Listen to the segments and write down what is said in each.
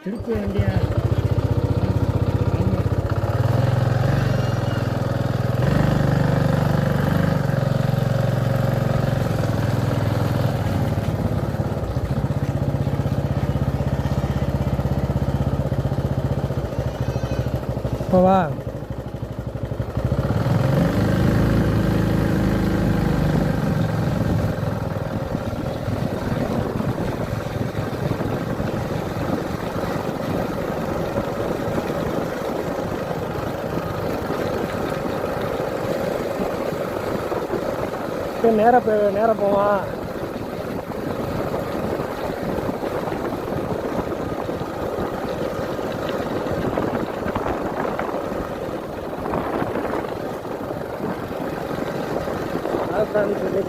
திருப்ப வேண்டிய வா நேராக போவான்.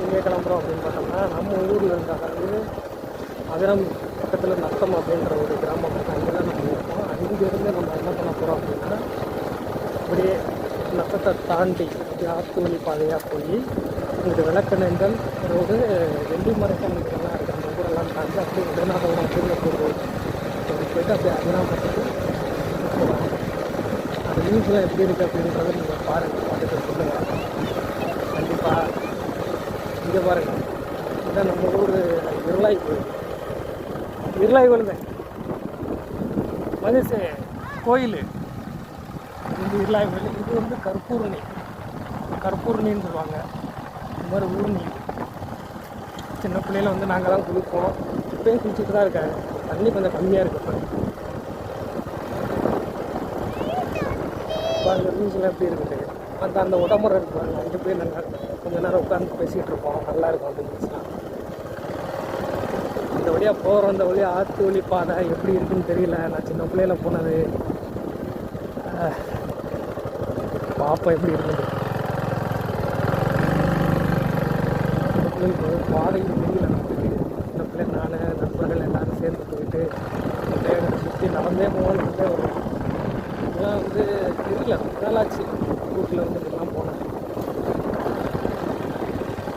இங்கே கிளம்புறோம் அப்படின்னு பார்த்தோம்னா நம்ம ஊரில் இருந்தாங்க அகரம் பக்கத்தில் நத்தம் அப்படின்ற ஒரு கிராமம் அங்கே தான் நம்ம இருக்கோம். அங்கேருந்து நம்ம என்ன பண்ண போகிறோம் அப்படின்னா அப்படியே நத்தத்தை தாண்டி ஆத்தூலி பாதையாக போய் இங்கே விளக்கணங்கள் ரோடு வெள்ளிமரக்கம் இதெல்லாம் இருக்குது. அந்த ஊரெல்லாம் தாண்டி அப்படியே உடனாதவரம் அப்படிங்கிற போய் போயிட்டு அப்படியே அகராமத்துக்கு போகிறாங்க. அந்த நியூஸ்லாம் எப்படி இருக்குது அப்படின்றத நீங்கள் பாருங்கள், பார்த்துட்டு சொல்லுங்கள். கண்டிப்பாக இங்கே பாருங்கள், இதான் நம்ம ஊர் இருளாய் கோயில் மதிசே கோயில். இது இருளாய் கோயில். இது வந்து கற்பூரணின்னு சொல்லுவாங்க. இந்த மாதிரி ஊர்னி சின்ன பிள்ளையில வந்து நாங்கள் தான் குளிப்போம். இப்போயும் குளிச்சுட்டு தான் இருக்காங்க. தண்ணி கொஞ்சம் கம்மியாக இருக்குது. இப்போ அந்த நியூஸ்லாம் எப்படி இருக்குது. அந்த உடம்புற இருக்குவாங்க, அங்கே போய் நாங்கள் கொஞ்சம் நேரம் உட்காந்து பேசிகிட்டு இருப்போம். நல்லா இருக்கும் அந்த நியூஸ்லாம். இந்த வழியாக போகிறோம். இந்த வழியாக ஆற்று வழி பாதை எப்படி இருக்குன்னு தெரியல. நான் சின்ன பிள்ளையில போனது. பாப்பா எப்படி இருக்குது பாதையும் தெரியல. சின்ன பிள்ளை நான் நண்பர்கள் எல்லோரும் சேர்ந்து போயிட்டு சுற்றி நடந்தே போகணுன்னே வரும். இதெல்லாம் வந்து தெரியல, நாளாச்சு வீட்டில் வந்து இதெல்லாம் போனேன்.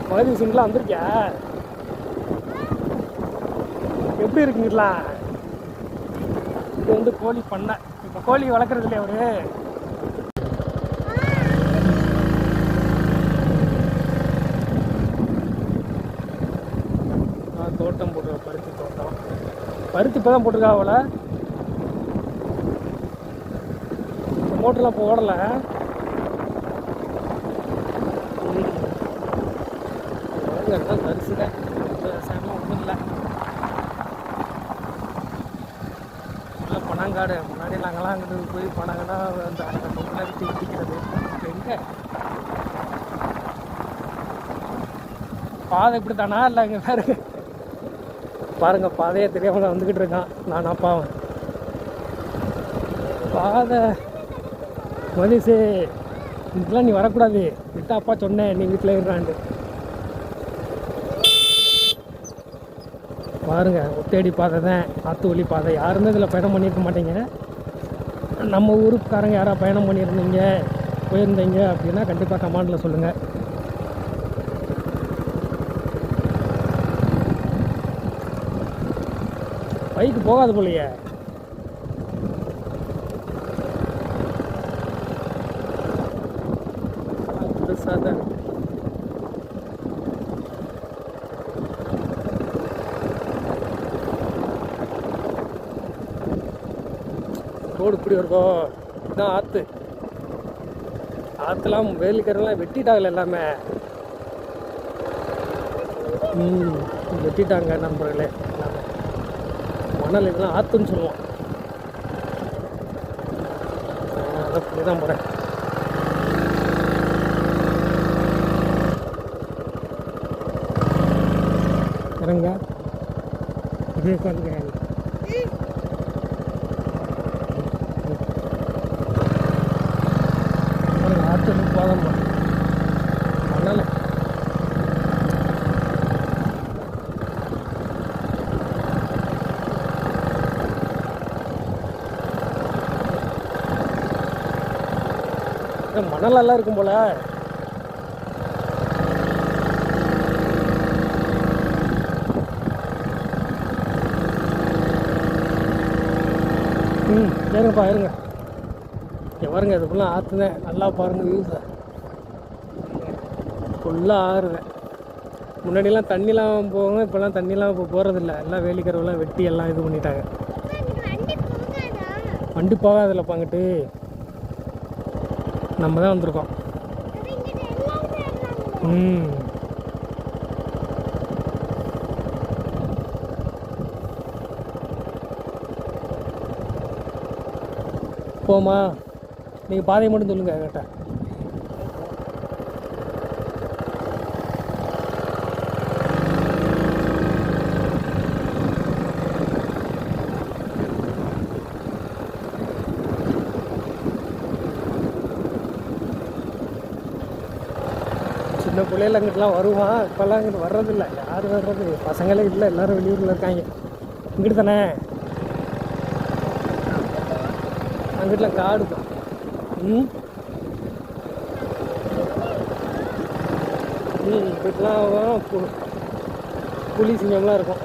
மகதி சிங்லாம் வந்திருக்கியா? எப்படி இருக்குங்களா? இது வந்து கோழி பண்ணை. இப்போ கோழி வளர்க்குறது இல்லையா அவரு? தோட்டம் போட்டுருக்கா, பருத்தி தோட்டம். பருத்தி இப்போ தான் போட்டிருக்கா அவளை. மோட்டர்லாம் இப்போ ஓடலை. தரிசுங்க விவசாயம்லாம் ஒன்றும் இல்லை. பனங்காடு முன்னாடி நாங்கள்லாம் அங்கிட்டு போய் பனங்கன்னா அந்த பொங்கலை விட்டு விட்டிக்கிறது. எங்கே பாதை இப்படி தானா இல்லை இங்கே வேறு பாருங்கள். பாதையே தெரியாமல் தான் வந்துக்கிட்டு இருக்கான் நான் அப்பாவும். பாதை மதிசே இதுக்கெலாம் நீ வரக்கூடாது, விட்டா அப்பா சொன்னேன் நீ வீட்டில் இருறான்ட்டு. பாருங்கள், ஒத்தேடி பாதை தான், ஆற்றுவழி பாதை. யாருமே இதில் பயணம் பண்ணியிருக்க மாட்டீங்க. நம்ம ஊருக்காரங்க யாராவது பயணம் பண்ணியிருந்தீங்க போயிருந்தீங்க அப்படின்னா கண்டிப்பாக கமெண்டில் சொல்லுங்கள். பைக்கு போகாது போலையே. பெருசாக தான் ரோடு இப்படி இருக்கும். இதுதான் ஆற்று. ஆற்றுலாம் வேலிக்கரெல்லாம் வெட்டிட்டாங்கல்ல எல்லாமே. வெட்டிட்டாங்க நண்பர்களே எல்லாமே. மணல் இதெல்லாம் ஆற்றுன்னு சொல்லுவோம். அப்படி தான் போகிறேன். இறங்க இதே உட்காந்துக்கிறேன். ஆற்று பாதம் மணல். மணலெல்லாம் இருக்கும் போல. இருங்கப்பா இருங்க. இங்கே பாருங்க, இது ஃபுல்லாக ஆற்றுதேன். நல்லா பாருங்கள் வியூஸை, ஃபுல்லாக ஆறுதேன். முன்னாடிலாம் தண்ணிலாம் போகும், இப்போல்லாம் தண்ணிலாம் இப்போ போகிறதில்ல. எல்லாம் வேலிக்கரவெல்லாம் வெட்டி எல்லாம் இது பண்ணிட்டாங்க. வண்டி போகாதில்லப்பா அங்கிட்டு. நம்ம தான் வந்திருக்கோம். போமா, நீங்கள் பாதையை மட்டும் சொல்லுங்கள் கேட்ட. சின்ன பிள்ளைகள் அங்கிட்டலாம் வருவான், இப்போல்லாம் அங்கிட்டு வர்றதில்ல. யார் வர்றது? பசங்களே இல்லை, எல்லோரும் வெளியூரில் இருக்காங்க. இங்கிட்டு தானே, அங்கிட்டலாம் காடு தான். இங்கிட்டலாம் புலி சிங்கம்லாம் இருக்கும்.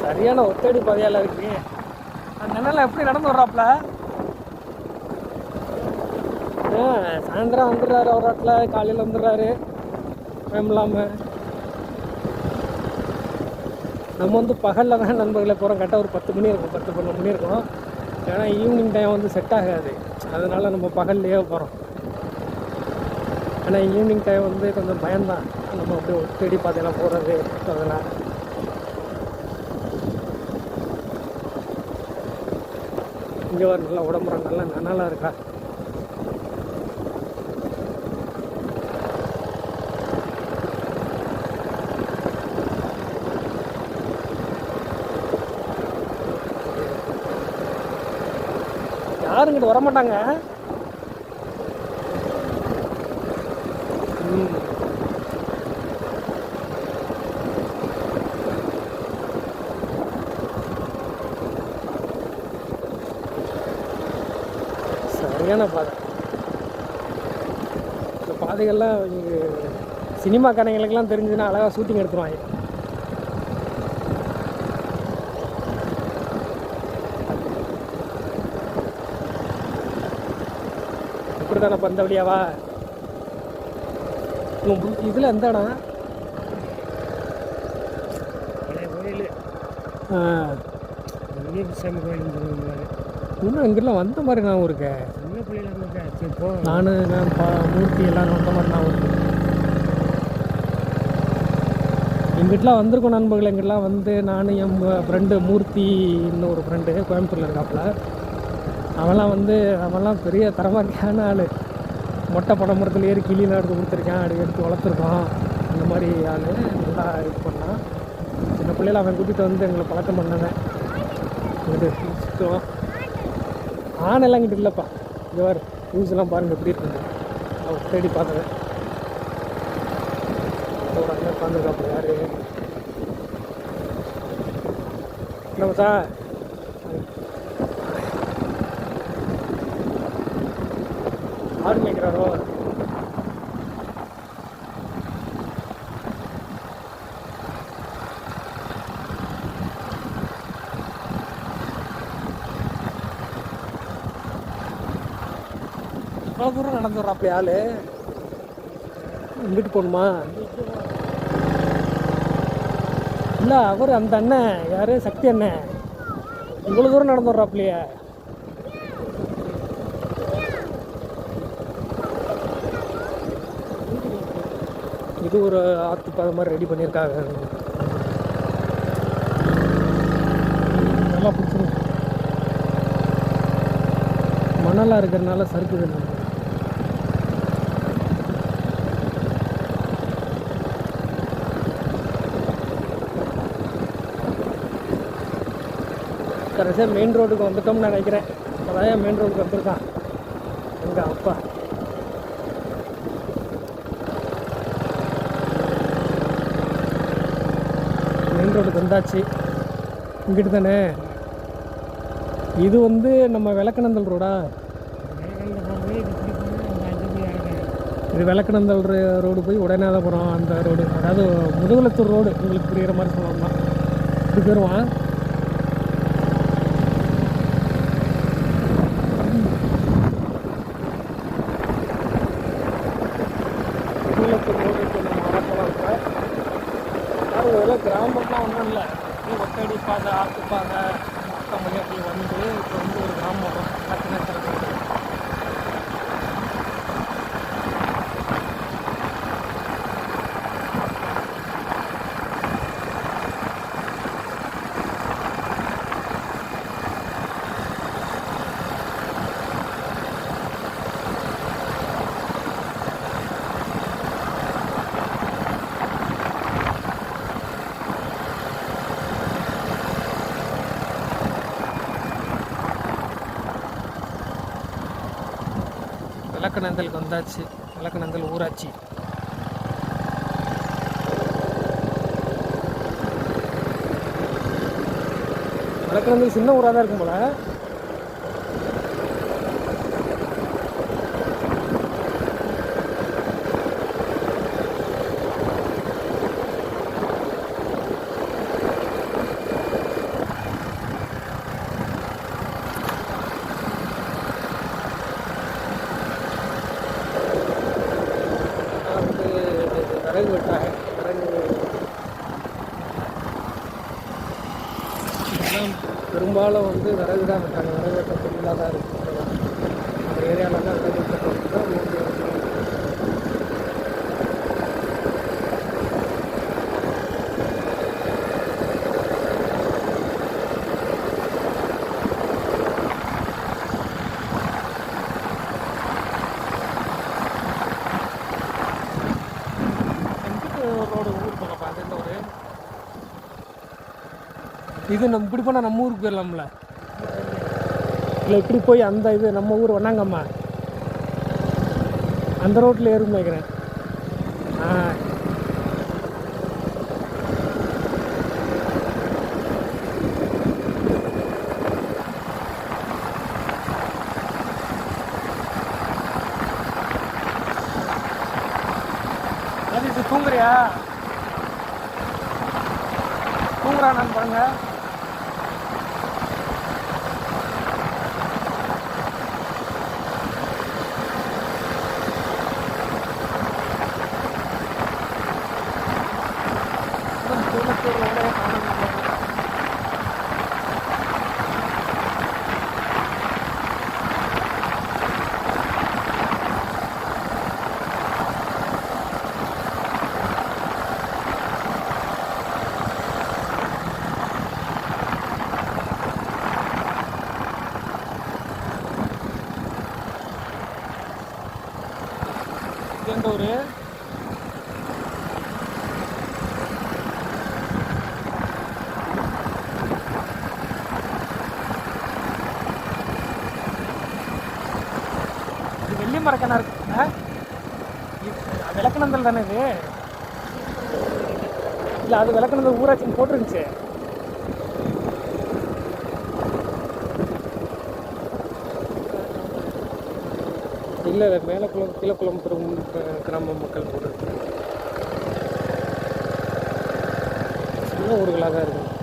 சரியான ஒத்தடி பாதையால் இருக்கு. அந்த எப்படி நடந்து வர்றாப்புல? சாயந்தரம் வந்துடுறாரு, ஒரு ரோட்டில் காலையில் வந்துடுறாரு டைம் இல்லாமல். நம்ம வந்து பகலில் தான் நண்பர்களை போகிறோம். கரெக்டாக ஒரு 10 மணி இருக்கும், 10-12 மணி இருக்கும். ஏன்னா ஈவினிங் டைம் வந்து செட் ஆகாது, அதனால் நம்ம பகல்லையே போகிறோம். ஆனால் ஈவினிங் டைம் வந்து கொஞ்சம் பயம்தான், நம்ம அப்படியே ஒத்தடி பாதையெல்லாம் போகிறது. அதெல்லாம் இங்கே வர நல்லா உடம்புற நல்லா இருக்கா. யாரும் இங்கிட்ட வரமாட்டாங்க. சரியான பாதை. இந்த பாதைகள்லாம் சினிமா கடைகளுக்கெல்லாம் தெரிஞ்சுன்னா அழகாக ஷூட்டிங் எடுத்துருவாங்க. இப்படி தானே பந்த வழியாவா? இதில் எந்த இடம்? கோயில். சாமி கோயில். இன்னும் இங்கெல்லாம் வந்த மாதிரி நான் இருக்கேன். சின்ன பிள்ளைல நான் மூர்த்தி எல்லாம் வந்த மாதிரி நான் இருக்கு. எங்கிட்டலாம் வந்திருக்கோம் நண்பர்கள். எங்கிட்டலாம் வந்து நான் என் ஃப்ரெண்டு மூர்த்தி, இன்னும் ஒரு ஃப்ரெண்டு கோயம்புத்தூரில் இருக்காப்புல. அவன்லாம் பெரிய தரமாக்கியான ஆள். மொட்டை படமரத்தில் ஏறி கிளியெலாம் எடுத்து கொடுத்துருக்கேன், எடுத்து வளர்த்துருக்கோம். அந்த மாதிரி ஆள் நல்லா இது பண்ணான். சின்ன பிள்ளைல அவன் கூட்டிகிட்டு வந்து எங்களை பழக்கம் பண்ணவன். இங்கிட்டு சுற்றுவோம். ஆனெல்லாம் இங்கிட்டு இல்லைப்பா. இங்கே வர நியூஸ்லாம் பாருங்கள் எப்படி இருக்குது. அவர் தேடி பார்த்தேன். ஒரு அண்ணன் உட்காந்துருக்காப்பா. யார் நம்ம சார்? ஆடு மேய்க்கிறாரோ? அவ்வளோ தூரம் நடந்து வர்றாப்படி ஆள். இங்கிட்டு போகணுமா? இல்லை, அவர் அந்த அண்ணன் யார், சக்தி அண்ணன், இவ்வளோ தூரம் நடந்து வர்றாப்லையே. இது ஒரு ஆற்று பாதை மாதிரி ரெடி பண்ணியிருக்காங்க. நல்லா பிடிச்சிருக்கு. மணலாக இருக்கிறதுனால சறுக்குது. கடைசியாக மெயின் ரோடுக்கு வந்துட்டோம்னு நான் நினைக்கிறேன். அதான் மெயின் ரோடுக்கு வந்திருக்கான் எங்கள் அப்பா. மெயின் ரோடுக்கு வந்தாச்சு. இங்கிட்டு தானே இது வந்து நம்ம விளக்கநந்தல் ரோடா? இது விளக்கநந்தல் ரோடு போய் உடனேதாபுரம் அந்த ரோடு, அதாவது முதுகுளத்தூர் ரோடு உங்களுக்கு புரிகிற மாதிரி சொல்லணும்னா இப்படி போயிடுவான். முதுகுளத்தூர் ரோடு இப்போ நம்ம வரப்போலாம் இப்போ அதெல்லாம் கிராமம்லாம் ஒன்றும் இல்லை. ஒத்தடி பாதை, ஆக்குப்பாதை, மொத்தம் அப்படி வந்து இப்போ வந்து ஒரு கிராமம் பக்கத்தில் விளக்கநந்தலுக்கு வந்தாச்சு. விளக்கநந்தல் ஊராட்சி. விளக்கநந்தல் சின்ன ஊராக தான் இருக்கும் போல. விறகு வெட்டாக பெரும்பாலும் வந்து விறகு தான் வெட்டாங்க. விறகு வெட்ட தொழிலாக தான் இருக்குது. அந்த ஏரியாவில் தான் விறகு வெட்ட தொழில் தான் ரோடு ஊர் போகப்பா. அது எந்த ஒரு இது நம்ம இப்படி போனால் நம்ம ஊருக்கு போயிடலாம்ல? இல்லை இப்படி போய் அந்த இது நம்ம ஊர் வண்ணாங்கம்மா அந்த ரோட்டில் ஏறும் நினைக்கிறேன். அது இது தூங்குறியா? தூங்குறானான்னு பாருங்க. எந்த ஒரு வெள்ளி மரக்கணா இருக்கு. விளக்கநந்தல் தானே இது? இல்லை, அது விளக்கநந்தல் ஊராட்சின்னு போட்டுருந்துச்சு. இல்லை, மேலக்குளம் கீழக்குளம் கிராம மக்கள் போட்டுருக்கு. சின்ன ஊர்களாக தான் இருக்கும்.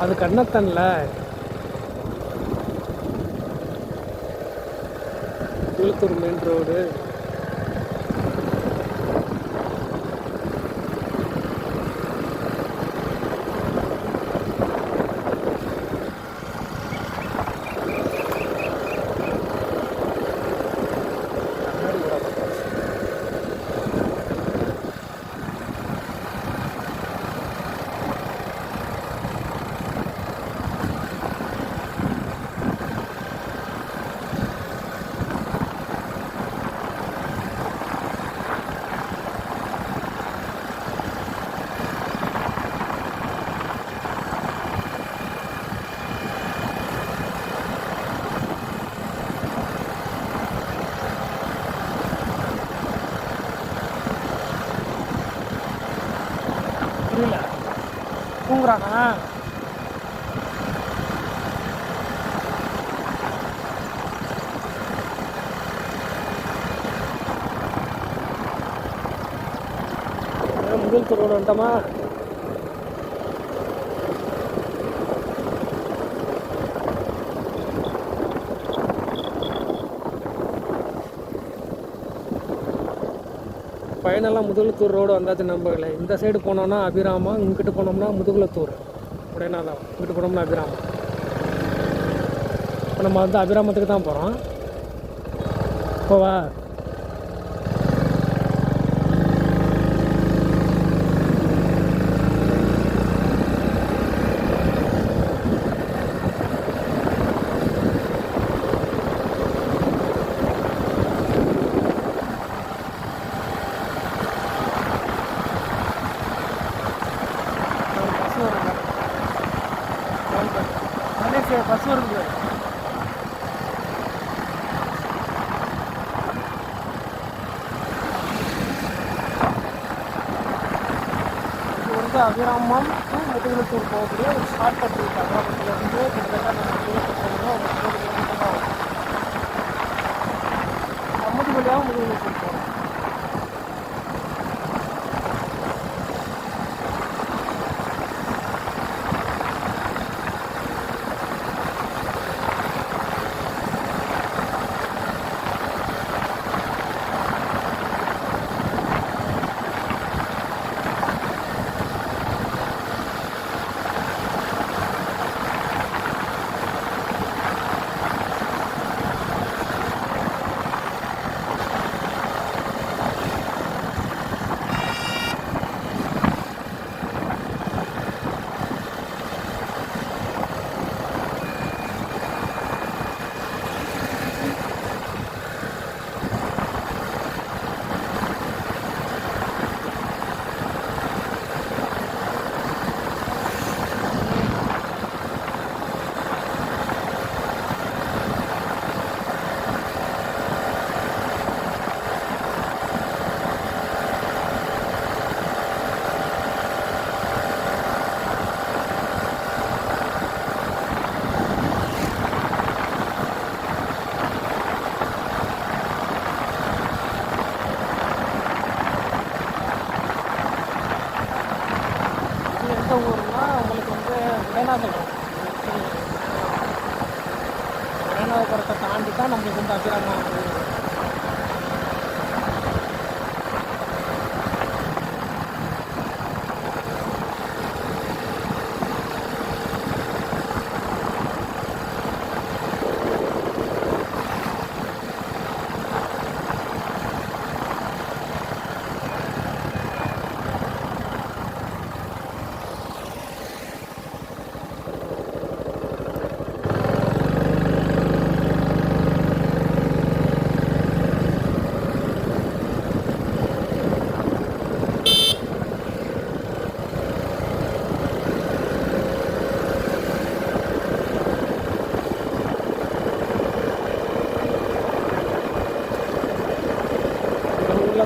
அது கண்ணத்தன்ல குளத்தூர் மெயின் ரோடு. புரியல, தூங்குறானா? முதல் ரோடு வந்துட்டோமா. ஃபைனலாக முதுகுளத்தூர் ரோடு வந்தாச்சு நம்பல. இந்த சைடு போனோம்னா அபிராமம், இங்கிட்டு போனோம்னா முதுகுளத்தூர் உடனேதான். இங்கிட்டு போனோம்னா அபிராமம். இப்போ நம்ம வந்து அபிராமத்துக்கு தான் போகிறோம். இப்போவா பஸ் வருது. இது வந்து அபிராமம் டு முதுகுளத்தூர் போகக்கூடிய ஒரு ஷார்ட் கட் இருக்குது. அபிராமத்துலேருந்து கிட்டத்தட்ட நம்ம முதுகுளத்தூர் போகணும். ஒரு 30 கிலோமீட்டர் தான் வரும். கம்மதி வழியாக முதுகுளத்தூர் போகணும். ஊர்னா உங்களுக்கு வந்து விளைநாதபுரம். விளைநாதபுரத்தை தாண்டி தான் நம்மளுக்கு வந்து அபிராமம் ஊர்.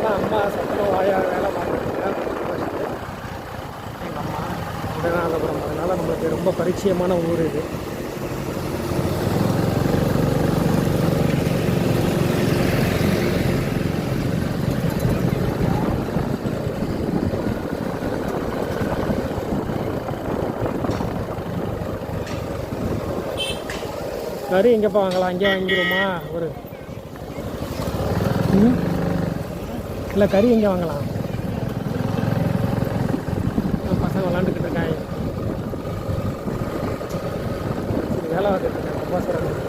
தான் அம்மா சத்தம் வாயாக வேலை பார்க்குறாங்க. எங்கள் அம்மா விளைநாதபுரம். அதனால் நம்மளுக்கு ரொம்ப பரிச்சயமான ஊர் இது. கறி எங்கேப்பா வாங்கலாம்? அங்கேயே வாங்கிடுவோமா? ஒரு இல்லை கறி எங்கே வாங்கலாம்? பசங்க விளாண்டுக்கிட்டு இருக்காங்க. வேலை பார்த்துட்டு இருக்காங்க. அப்பா சொல்கிறாங்க.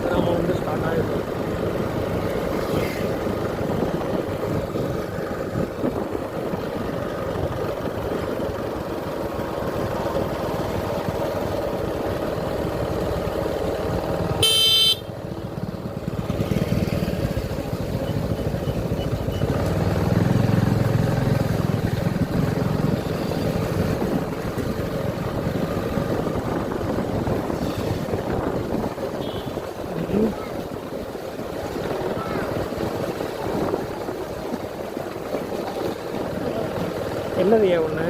கிராமம் வந்து ஸ்டார்ட் ஆகிடுது. என்னதுயா ஒன்று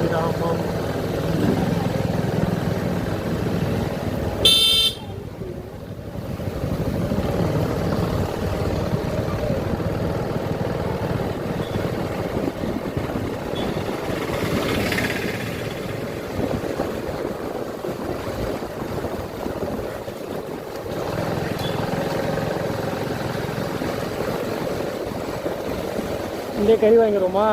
கிராமம் இங்கே கறி வாங்கிடுவோமா?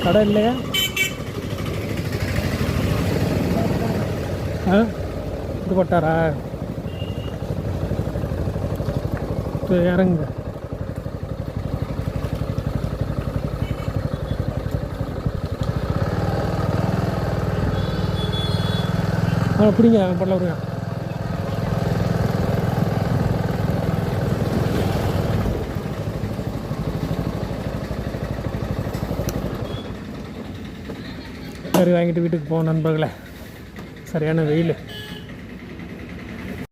கடை இல்லையா? இது போட்டாரா? இறங்குங்க. பிடிங்க பண்ணல விடுங்க. சரி வாங்கிட்டு வீட்டுக்கு போவோம் நண்பர்களே. சரியான வெயில்.